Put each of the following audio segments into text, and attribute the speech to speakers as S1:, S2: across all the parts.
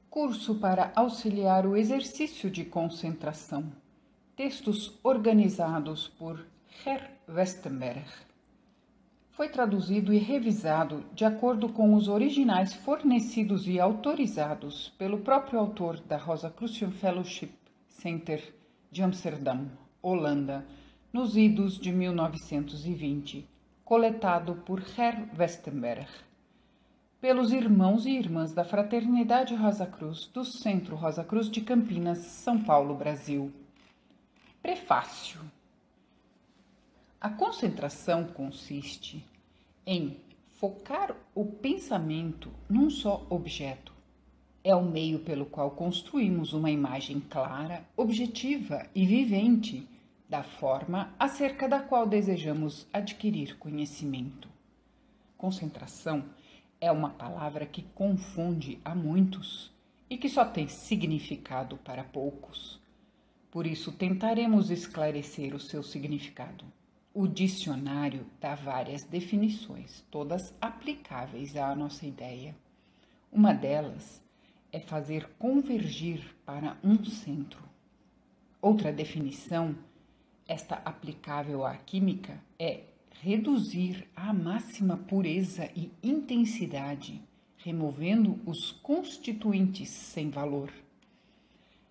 S1: Curso para auxiliar o exercício de concentração. Textos organizados por Herr Westenberg. Foi traduzido e revisado de acordo com os originais fornecidos e autorizados pelo próprio autor da Rosicrucian Fellowship Center de Amsterdã, Holanda, nos idos de 1920, coletado por Herr Westenberg. Pelos irmãos e irmãs da Fraternidade Rosa Cruz, do Centro Rosa Cruz de Campinas, São Paulo, Brasil. Prefácio. A concentração consiste em focar o pensamento num só objeto. É o meio pelo qual construímos uma imagem clara, objetiva e vivente da forma acerca da qual desejamos adquirir conhecimento. Concentração é uma palavra que confunde a muitos e que só tem significado para poucos. Por isso, tentaremos esclarecer o seu significado. O dicionário dá várias definições, todas aplicáveis à nossa ideia. Uma delas é fazer convergir para um centro. Outra definição, esta aplicável à química, é reduzir à máxima pureza e intensidade, removendo os constituintes sem valor.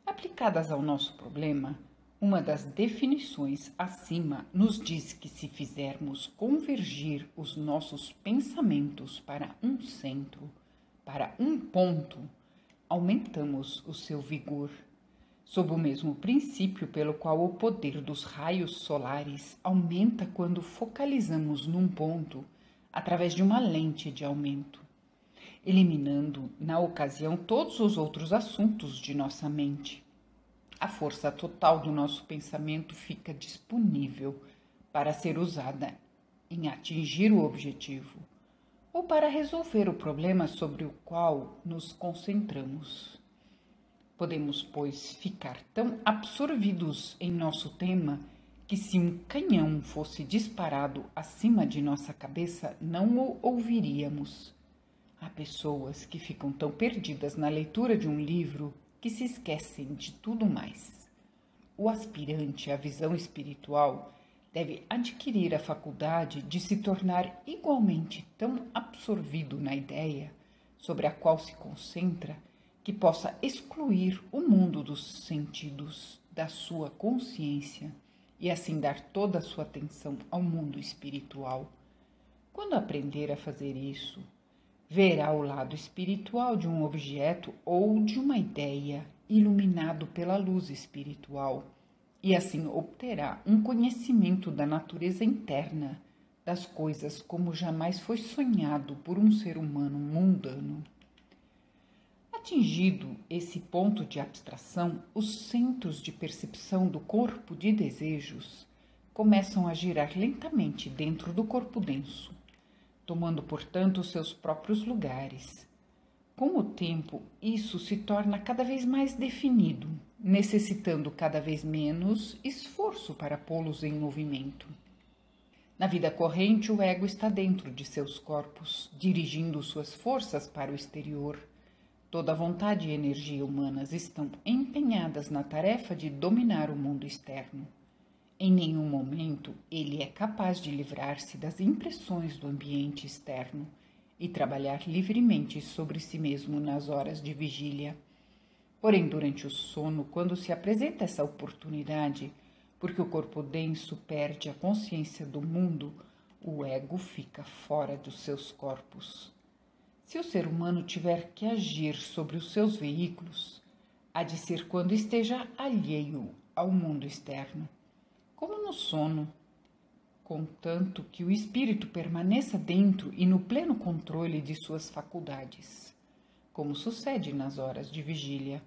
S1: Aplicadas ao nosso problema, uma das definições acima nos diz que se fizermos convergir os nossos pensamentos para um centro, para um ponto, aumentamos o seu vigor, sob o mesmo princípio pelo qual o poder dos raios solares aumenta quando focalizamos num ponto através de uma lente de aumento, eliminando, na ocasião, todos os outros assuntos de nossa mente. A força total do nosso pensamento fica disponível para ser usada em atingir o objetivo ou para resolver o problema sobre o qual nos concentramos. Podemos, pois, ficar tão absorvidos em nosso tema que, se um canhão fosse disparado acima de nossa cabeça, não o ouviríamos. Há pessoas que ficam tão perdidas na leitura de um livro que se esquecem de tudo mais. O aspirante à visão espiritual deve adquirir a faculdade de se tornar igualmente tão absorvido na ideia sobre a qual se concentra que possa excluir o mundo dos sentidos da sua consciência e assim dar toda a sua atenção ao mundo espiritual. Quando aprender a fazer isso, verá o lado espiritual de um objeto ou de uma ideia iluminado pela luz espiritual e assim obterá um conhecimento da natureza interna das coisas como jamais foi sonhado por um ser humano mundano. Atingido esse ponto de abstração, os centros de percepção do corpo de desejos começam a girar lentamente dentro do corpo denso, tomando, portanto, seus próprios lugares. Com o tempo, isso se torna cada vez mais definido, necessitando cada vez menos esforço para pô-los em movimento. Na vida corrente, o ego está dentro de seus corpos, dirigindo suas forças para o exterior. Toda a vontade e energia humanas estão empenhadas na tarefa de dominar o mundo externo. Em nenhum momento ele é capaz de livrar-se das impressões do ambiente externo e trabalhar livremente sobre si mesmo nas horas de vigília. Porém, durante o sono, quando se apresenta essa oportunidade, porque o corpo denso perde a consciência do mundo, o ego fica fora dos seus corpos. Se o ser humano tiver que agir sobre os seus veículos, há de ser quando esteja alheio ao mundo externo, como no sono, contanto que o espírito permaneça dentro e no pleno controle de suas faculdades, como sucede nas horas de vigília.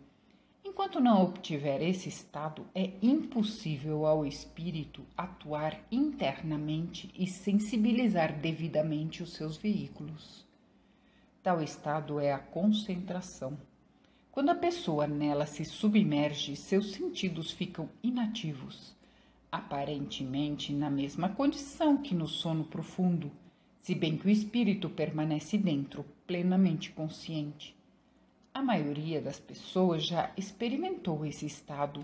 S1: Enquanto não obtiver esse estado, é impossível ao espírito atuar internamente e sensibilizar devidamente os seus veículos. Tal estado é a concentração. Quando a pessoa nela se submerge, seus sentidos ficam inativos, aparentemente na mesma condição que no sono profundo, se bem que o espírito permanece dentro, plenamente consciente. A maioria das pessoas já experimentou esse estado,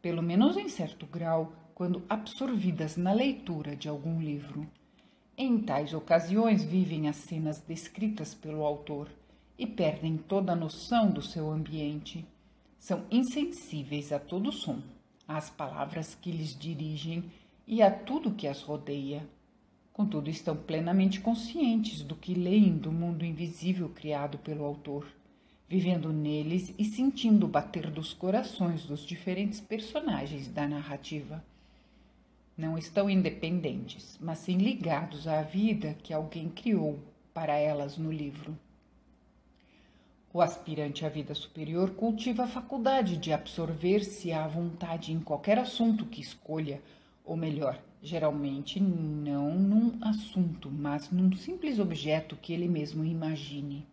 S1: pelo menos em certo grau, quando absorvidas na leitura de algum livro. Em tais ocasiões vivem as cenas descritas pelo autor e perdem toda a noção do seu ambiente. São insensíveis a todo som, às palavras que lhes dirigem e a tudo que as rodeia. Contudo, estão plenamente conscientes do que leem do mundo invisível criado pelo autor, vivendo neles e sentindo o bater dos corações dos diferentes personagens da narrativa. Não estão independentes, mas sim ligados à vida que alguém criou para elas no livro. O aspirante à vida superior cultiva a faculdade de absorver-se à vontade em qualquer assunto que escolha, ou melhor, geralmente não num assunto, mas num simples objeto que ele mesmo imagine.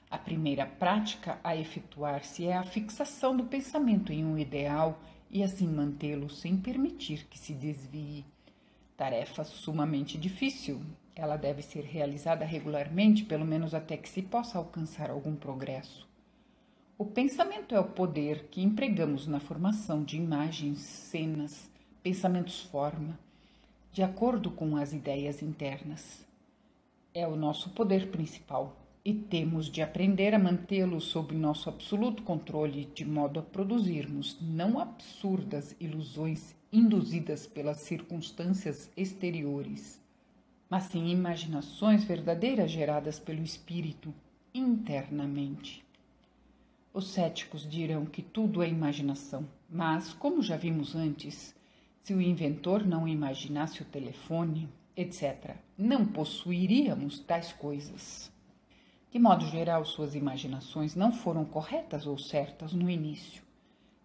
S1: A primeira prática a efetuar-se é a fixação do pensamento em um ideal e assim mantê-lo sem permitir que se desvie. Tarefa sumamente difícil. Ela deve ser realizada regularmente, pelo menos até que se possa alcançar algum progresso. O pensamento é o poder que empregamos na formação de imagens, cenas, pensamentos forma, de acordo com as ideias internas. É o nosso poder principal e temos de aprender a mantê-lo sob nosso absoluto controle, de modo a produzirmos não absurdas ilusões induzidas pelas circunstâncias exteriores, mas sim imaginações verdadeiras geradas pelo espírito internamente. Os céticos dirão que tudo é imaginação, mas, como já vimos antes, se o inventor não imaginasse o telefone, etc., não possuiríamos tais coisas. De modo geral, suas imaginações não foram corretas ou certas no início.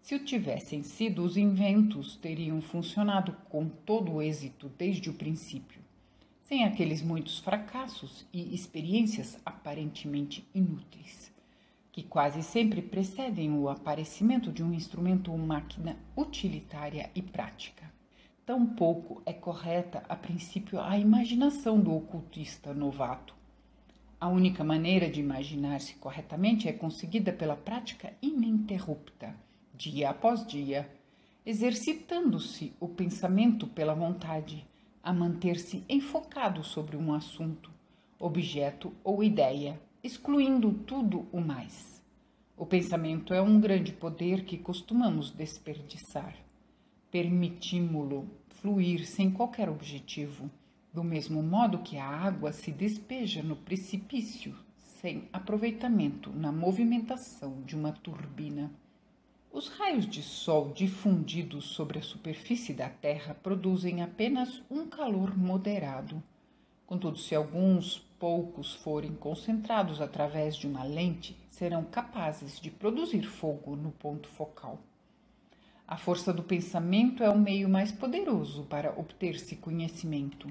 S1: Se o tivessem sido, os inventos teriam funcionado com todo o êxito desde o princípio, sem aqueles muitos fracassos e experiências aparentemente inúteis, que quase sempre precedem o aparecimento de um instrumento ou máquina utilitária e prática. Tampouco é correta, a princípio, a imaginação do ocultista novato. A única maneira de imaginar-se corretamente é conseguida pela prática ininterrupta, dia após dia, exercitando-se o pensamento pela vontade a manter-se enfocado sobre um assunto, objeto ou ideia, excluindo tudo o mais. O pensamento é um grande poder que costumamos desperdiçar. Permitimmo-lo fluir sem qualquer objetivo, do mesmo modo que a água se despeja no precipício, sem aproveitamento na movimentação de uma turbina. Os raios de sol difundidos sobre a superfície da Terra produzem apenas um calor moderado. Contudo, se alguns poucos forem concentrados através de uma lente, serão capazes de produzir fogo no ponto focal. A força do pensamento é o meio mais poderoso para obter-se conhecimento.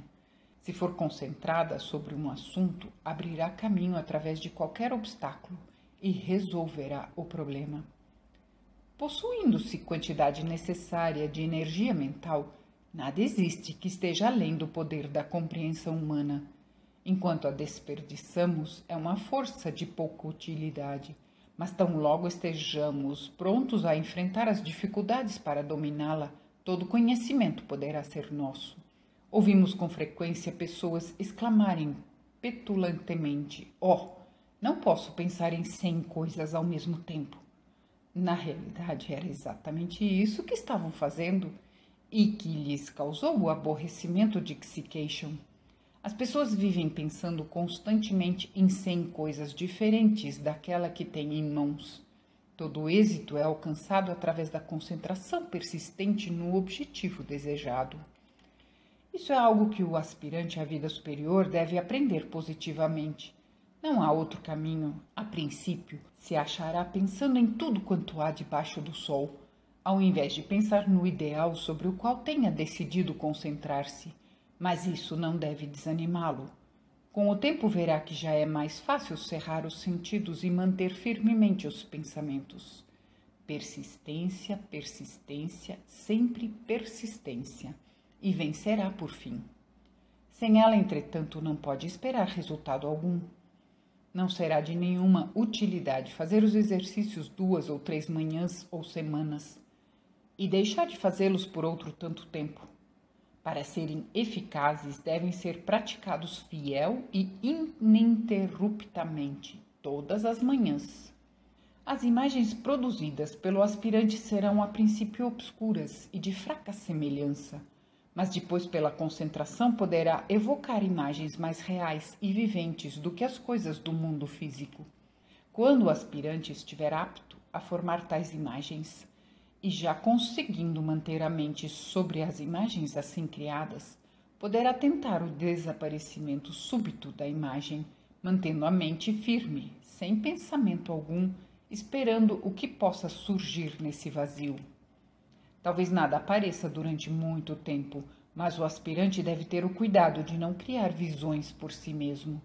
S1: Se for concentrada sobre um assunto, abrirá caminho através de qualquer obstáculo e resolverá o problema. Possuindo-se quantidade necessária de energia mental, nada existe que esteja além do poder da compreensão humana. Enquanto a desperdiçamos, é uma força de pouca utilidade, mas tão logo estejamos prontos a enfrentar as dificuldades para dominá-la, todo conhecimento poderá ser nosso. Ouvimos com frequência pessoas exclamarem petulantemente: "Oh, não posso pensar em 100 coisas ao mesmo tempo." Na realidade, era exatamente isso que estavam fazendo e que lhes causou o aborrecimento de que se queixam. As pessoas vivem pensando constantemente em 100 coisas diferentes daquela que têm em mãos. Todo o êxito é alcançado através da concentração persistente no objetivo desejado. Isso é algo que o aspirante à vida superior deve aprender positivamente. Não há outro caminho. A princípio, se achará pensando em tudo quanto há debaixo do sol, ao invés de pensar no ideal sobre o qual tenha decidido concentrar-se. Mas isso não deve desanimá-lo. Com o tempo verá que já é mais fácil cerrar os sentidos e manter firmemente os pensamentos. Persistência, persistência, sempre persistência. E vencerá por fim. Sem ela, entretanto, não pode esperar resultado algum. Não será de nenhuma utilidade fazer os exercícios 2 ou 3 manhãs ou semanas e deixar de fazê-los por outro tanto tempo. Para serem eficazes, devem ser praticados fiel e ininterruptamente, todas as manhãs. As imagens produzidas pelo aspirante serão a princípio obscuras e de fraca semelhança, mas depois, pela concentração, poderá evocar imagens mais reais e viventes do que as coisas do mundo físico. Quando o aspirante estiver apto a formar tais imagens, e já conseguindo manter a mente sobre as imagens assim criadas, poderá tentar o desaparecimento súbito da imagem, mantendo a mente firme, sem pensamento algum, esperando o que possa surgir nesse vazio. Talvez nada apareça durante muito tempo, mas o aspirante deve ter o cuidado de não criar visões por si mesmo.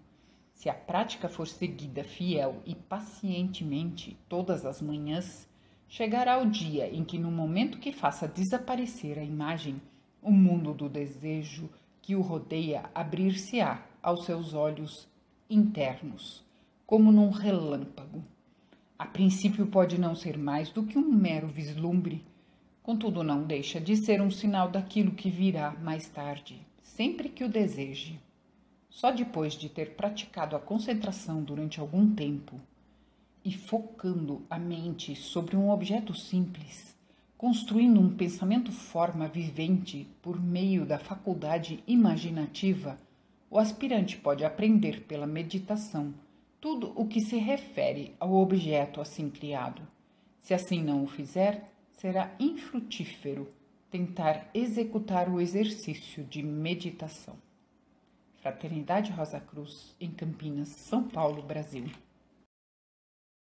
S1: Se a prática for seguida fiel e pacientemente todas as manhãs, chegará o dia em que, no momento que faça desaparecer a imagem, o mundo do desejo que o rodeia abrir-se-á aos seus olhos internos, como num relâmpago. A princípio pode não ser mais do que um mero vislumbre, contudo não deixa de ser um sinal daquilo que virá mais tarde, sempre que o deseje. Só depois de ter praticado a concentração durante algum tempo e focando a mente sobre um objeto simples, construindo um pensamento-forma vivente por meio da faculdade imaginativa, o aspirante pode aprender pela meditação tudo o que se refere ao objeto assim criado. Se assim não o fizer, será infrutífero tentar executar o exercício de meditação. Fraternidade Rosa Cruz, em Campinas, São Paulo, Brasil.